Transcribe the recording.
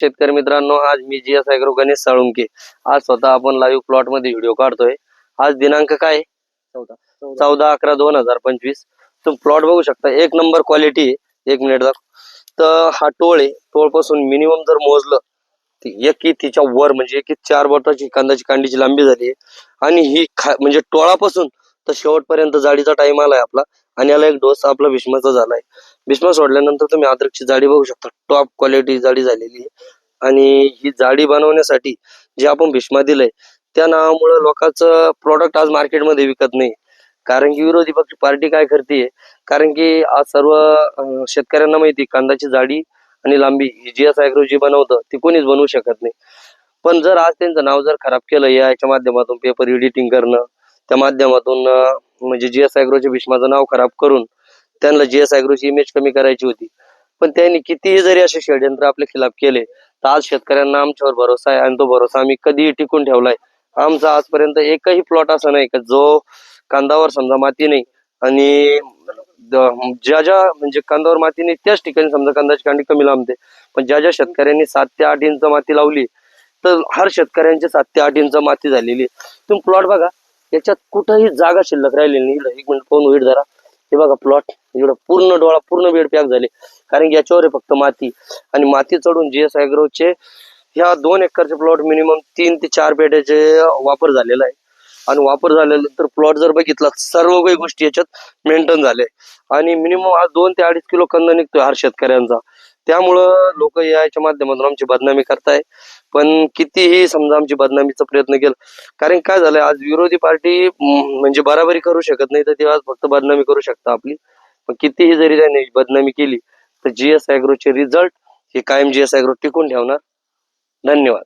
शेतकरी मित्रांनो, आज मी जीएस ॲग्रो गणेश साळुंके आज स्वतः आपण लाईव्ह प्लॉट मध्ये व्हिडिओ काढतोय। आज दिनांक काय 14/11/2025। तुम्ही प्लॉट बघू शकता, एक नंबर क्वालिटी आहे। एक मिनिट तर हा टोळ आहे। टोळ पासून मिनिमम जर मोजलं एक तिच्या वर म्हणजे एक 4 बोटाची कांदाची कांडीची लांबी झाली आणि ही म्हणजे टोळापासून तर शेवटपर्यंत जाडीचा टाइम आलाय आपला। आणि याला एक डोस आपला भीष्माचा झालाय। भीष्मा सोडल्यानंतर तुम्ही अद्रकची जाडी बघू शकता, टॉप क्वालिटी जाडी झालेली आहे। आणि ही जाडी बनवण्यासाठी जे आपण भीष्मा दिलंय त्या नावामुळे लोकांचं प्रोडक्ट आज मार्केटमध्ये विकत नाही। कारण की विरोधी पक्ष पार्टी काय करते, कारण की आज सर्व शेतकऱ्यांना माहिती कांद्याची जाडी आणि लांबी ही जीएस ॲग्रो जी बनवतं ती कोणीच बनवू शकत नाही। पण जर आज त्यांचं नाव जर खराब केलं याच्या माध्यमातून, पेपर एडिटिंग करणं त्या माध्यमातून, म्हणजे जीएस ॲग्रोच्या भीष्माचं नाव खराब करून त्यांना जीएस ॲग्रोची इमेज कमी करायची होती। पण त्यांनी कितीही जरी असे षडयंत्र आपल्या खिलाफ केले तर आज शेतकऱ्यांना आमच्यावर भरोसा आहे आणि तो भरोसा आम्ही कधीही टिकून ठेवलाय। आमचा आजपर्यंत एकही प्लॉट असा नाही का जो कांदावर समजा माती नाही आणि ज्या म्हणजे कांदावर माती नाही त्याच ठिकाणी समजा कांद्याची कांडी कमी लांबते। पण ज्या शेतकऱ्यांनी 7 ते 8 इंच माती लावली तर हर शेतकऱ्यांची 7 ते 8 इंच माती झालेली। तुम्ही प्लॉट बघा, याच्यात कुठेही जागा शिल्लक राहिलेली नाही। एक मिनिट पाहून होईल जरा, हे बघा प्लॉट एवढं पूर्ण डोळा पूर्ण बेड पॅक झाले, कारण याच्यावर आहे फक्त माती। आणि माती चढून जीएस ॲग्रोचे ह्या 2 एकरचे प्लॉट मिनिमम 3 ते 4 पेट्याचे वापर झालेला आहे। आणि वापर झाल्यानंतर प्लॉट जर बघितला सर्व काही गोष्टी याच्यात मेंटेन झाले आणि मिनिमम आज 2 ते 2.5 किलो कांदा निघतोय हर शेतकऱ्यांचा। त्यामुळं लोक याच्या माध्यमातून आमची बदनामी करताय। पण कितीही समजा आमची बदनामीचा प्रयत्न केला, कारण काय झालंय आज विरोधी पार्टी म्हणजे बराबरी करू शकत नाही तर ते आज फक्त बदनामी करू शकता आपली। पण कितीही जरी त्याने बदनामी केली तर जीएस ॲग्रोचे रिझल्ट हे कायम जीएस ॲग्रो टिकून ठेवणार। धन्यवाद।